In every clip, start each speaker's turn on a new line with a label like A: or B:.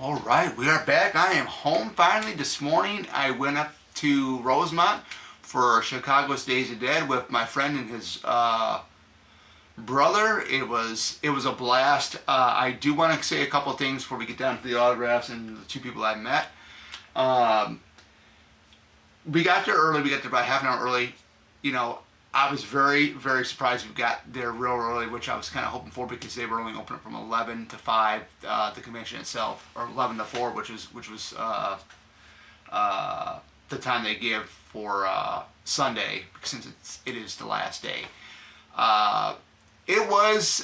A: All right, we are back. I am home finally. This morning I went up to Rosemont for Chicago's Days of Dead with my friend and his brother. It was a blast. I do want to say a couple things before we get down to the autographs and the two people I met. Um, we got there early. We got there about half an hour early. You know, I was very, very surprised we got there real early, which I was kind of hoping for because they were only open from 11 to 5, the convention itself, or 11 to 4, which was the time they give for Sunday, since it is the last day. Uh, it was,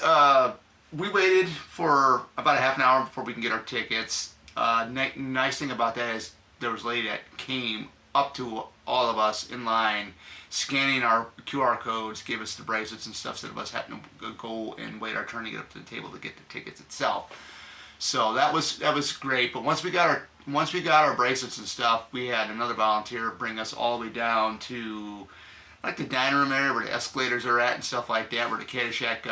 A: we waited for about a half an hour before we can get our tickets. Nice thing about that is there was a lady that came up to all of us in line, scanning our QR codes, gave us the bracelets and stuff, instead of us having to go and wait our turn to get up to the table to get the tickets itself. So that was great. But once we got our bracelets and stuff, we had another volunteer bring us all the way down to like the dining room area where the escalators are at and stuff like that, where the Caddyshack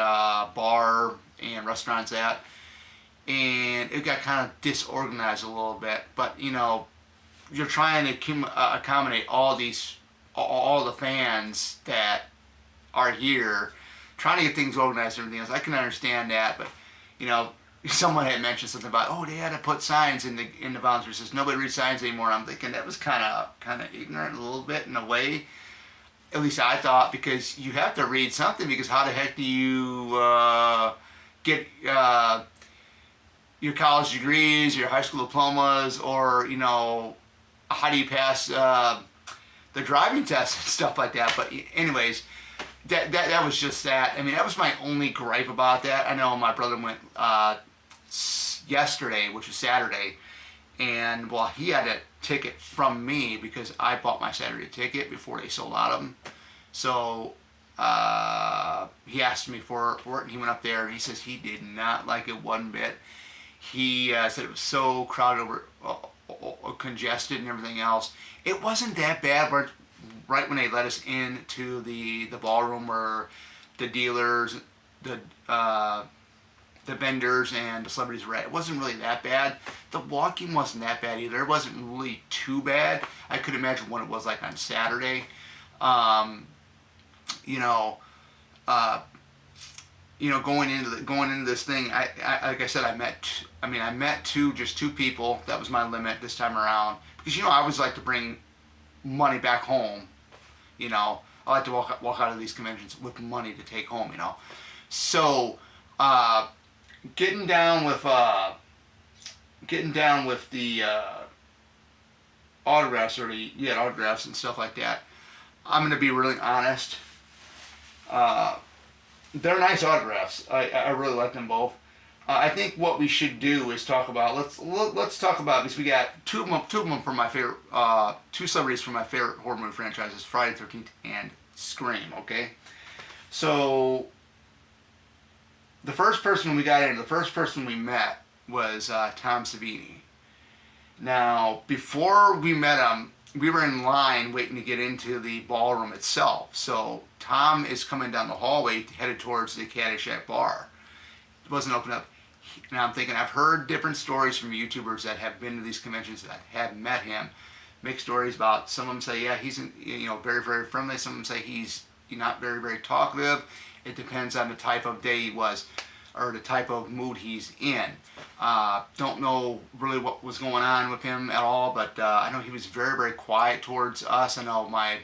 A: bar and restaurant's at. And it got kind of disorganized a little bit, but you know, you're trying to accommodate all the fans that are here, trying to get things organized and everything else. I can understand that, but you know, someone had mentioned something about, oh, they had to put signs in the volunteer says nobody reads signs anymore. I'm thinking that was kind of ignorant a little bit in a way. At least I thought, because you have to read something, because how the heck do you get your college degrees, your high school diplomas, or you know, how do you pass the driving test and stuff like that? But anyways, that was just that. I mean, that was my only gripe about that. I know my brother went yesterday, which was Saturday, and well, he had a ticket from me because I bought my Saturday ticket before they sold out of them. So he asked me for it, and he went up there, and he says he did not like it one bit. He said it was so crowded over, congested and everything else. It wasn't that bad, but right when they let us into the ballroom where the dealers, the vendors and the celebrities were at, it wasn't really that bad. The walking wasn't that bad either. It wasn't really too bad. I could imagine what it was like on Saturday. You know, going into this thing, I like I said, I met two people. That was my limit this time around, because you know, I always like to bring money back home. You know, I like to walk out of these conventions with money to take home. You know, so getting down with the autographs, or autographs and stuff like that. I'm gonna be really honest. They're nice autographs. I really like them both. I think what we should do is talk about, let's talk about, because we got two of them from my favorite, two celebrities from my favorite horror movie franchises, Friday the 13th and Scream. Okay, so the first person we met was Tom Savini. Now, before we met him, we were in line waiting to get into the ballroom itself. So Tom is coming down the hallway headed towards the Caddyshack bar. It wasn't open up. Now I'm thinking, I've heard different stories from YouTubers that have been to these conventions that have met him. Mixed stories about, some of them say, yeah, he's very, very friendly. Some of them say he's not very, very talkative. It depends on the type of day he was, or the type of mood he's in. Don't know really what was going on with him at all, but I know he was very, very quiet towards us. I know my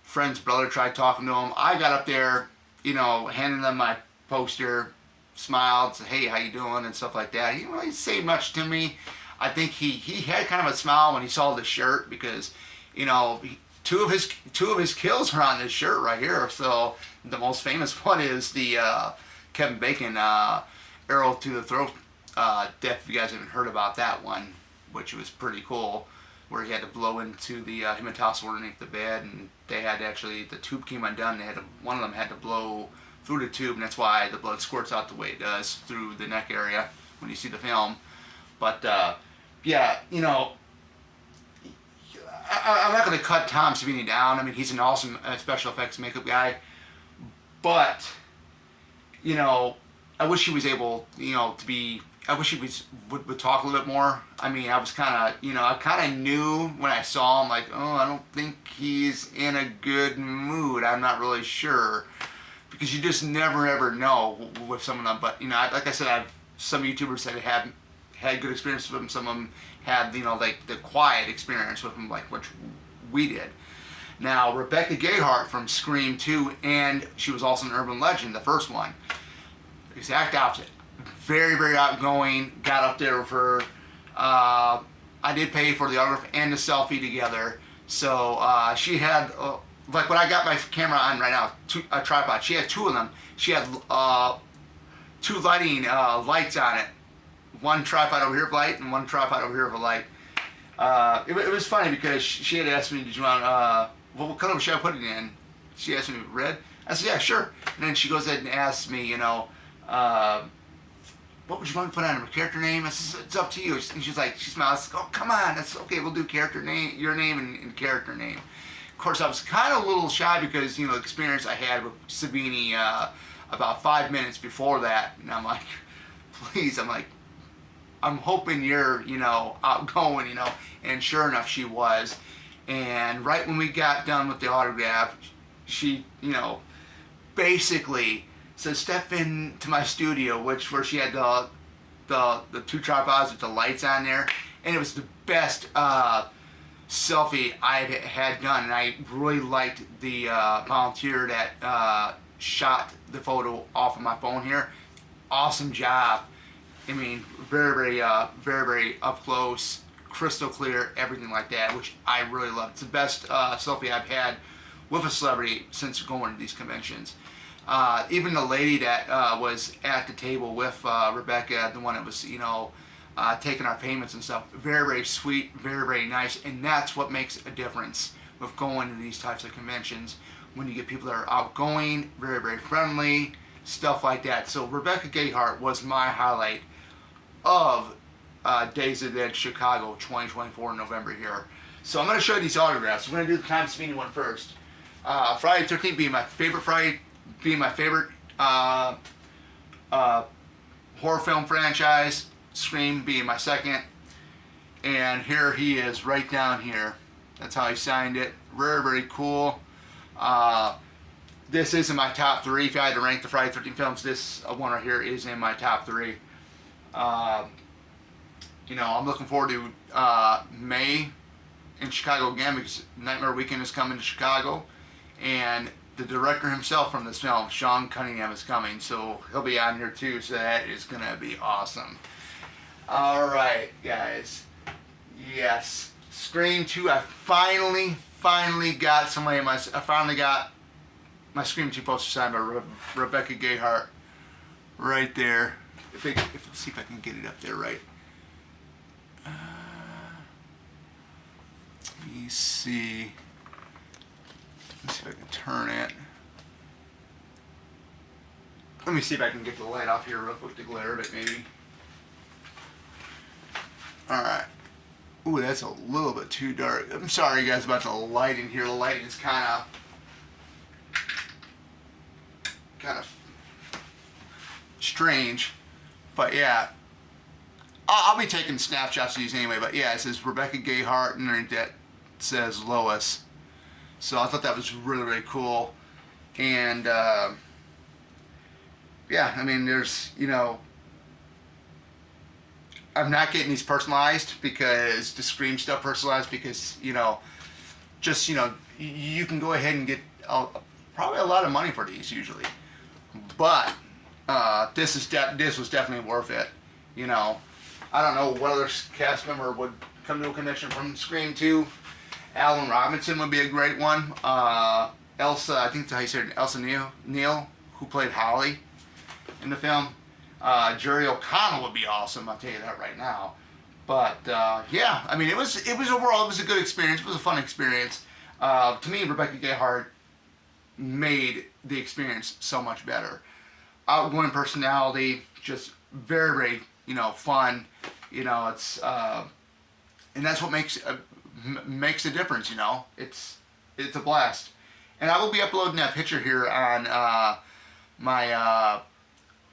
A: friend's brother tried talking to him. I got up there, handing them my poster, smiled, said, hey, how you doing, and stuff like that. He didn't really say much to me. I think he had kind of a smile when he saw the shirt, because, two of his kills are on this shirt right here. So the most famous one is the Kevin Bacon arrow to the throat death. If you guys haven't heard about that one, which was pretty cool, where he had to blow into the him and Toss were underneath the bed, and they had the tube came undone. One of them had to blow through the tube, and that's why the blood squirts out the way it does through the neck area when you see the film. But yeah, I'm not going to cut Tom Savini down. I mean, he's an awesome special effects makeup guy, but I wish he was able, to be I wish he would talk a little bit more. I mean, I was kind of, I kind of knew when I saw him, like, oh, I don't think he's in a good mood. I'm not really sure. Because you just never ever know with some of them. But, like I said, I've some YouTubers that have had good experiences with him. Some of them had, like the quiet experience with him, like which we did. Now, Rebecca Gayheart from Scream 2, and she was also an Urban Legend, the first one. Exact opposite. Very, very outgoing. Got up there with her. I did pay for the autograph and the selfie together. So she had, like when I got my camera on right now, a tripod. She had two of them. She had two lighting lights on it. One tripod over here of light and one tripod over here of a light. It was funny because she had asked me, did you want, what color should I put it in? She asked me, red? I said, yeah, sure. And then she goes ahead and asks me, what would you want to put on her character name? I said, it's up to you. And she's like, she smiles, oh, come on, that's okay, we'll do character name, your name and character name. Of course, I was kind of a little shy because, the experience I had with Savini about 5 minutes before that. And I'm like, please, I'm hoping you're, outgoing, and sure enough, she was. And right when we got done with the autograph, she, basically said, step into my studio, where she had the two tripods with the lights on there, and it was the best selfie I had done, and I really liked the volunteer that shot the photo off of my phone here. Awesome job. I mean, very, very up close, crystal clear, everything like that, which I really love. It's the best selfie I've had with a celebrity since going to these conventions. Even the lady that was at the table with Rebecca, the one that was, taking our payments and stuff, very, very sweet, very, very nice, and that's what makes a difference with going to these types of conventions, when you get people that are outgoing, very, very friendly, stuff like that. So Rebecca Gayheart was my highlight of Days of the Dead Chicago 2024 in November here. So I'm going to show you these autographs. We're going to do the Tom Savini one first. Friday the 13th being my favorite horror film franchise, Scream being my second, and here he is right down here. That's how he signed it. Very, very cool. This is in my top 3. If I had to rank the Friday the 13th films, this one right here is in my top 3. I'm looking forward to May in Chicago again, because Nightmare Weekend is coming to Chicago, and the director himself from this film, Sean Cunningham, is coming, so he'll be on here too, so that is going to be awesome. Alright, guys. Yes. Scream 2, I finally got somebody I finally got my Scream 2 poster signed by Rebecca Gayheart. Right there. Let's see if I can get it up there right. Let me see. Let's see if I can turn it. Let me see if I can get the light off here real quick to glare a bit, maybe. Alright. Ooh, that's a little bit too dark. I'm sorry, guys, about the light in here. The lighting is kind of strange. But yeah. I'll be taking snapshots of these anyway. But yeah, it says Rebecca Gayheart, and underneath that says Lois. So I thought that was really, really cool. And yeah, I mean, there's, I'm not getting these personalized because the Scream stuff personalized because, just, you can go ahead and get probably a lot of money for these usually. But this was definitely worth it. I don't know what other cast member would come to a convention from Scream 2. Alan Robinson would be a great one. Elsa, I think that's how you said it, Elsa Neal, who played Holly in the film. Jerry O'Connell would be awesome, I'll tell you that right now. But yeah, I mean, it was overall, it was a good experience. It was a fun experience. To me, Rebecca Gayheart made the experience so much better. Outgoing personality, just very, very, fun. It's and that's what makes a difference. It's a blast. And I will be uploading that picture here on my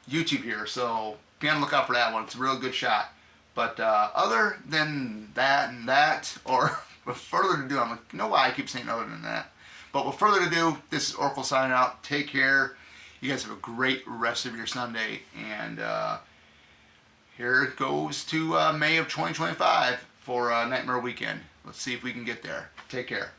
A: YouTube here. So be on the lookout for that one. It's a real good shot. But other than that and that, or with further ado, I'm like, you know why I keep saying other than that. But with further ado, this is Oracle signing out. Take care. You guys have a great rest of your Sunday. And here it goes to May of 2025 for Nightmare Weekend. Let's see if we can get there. Take care.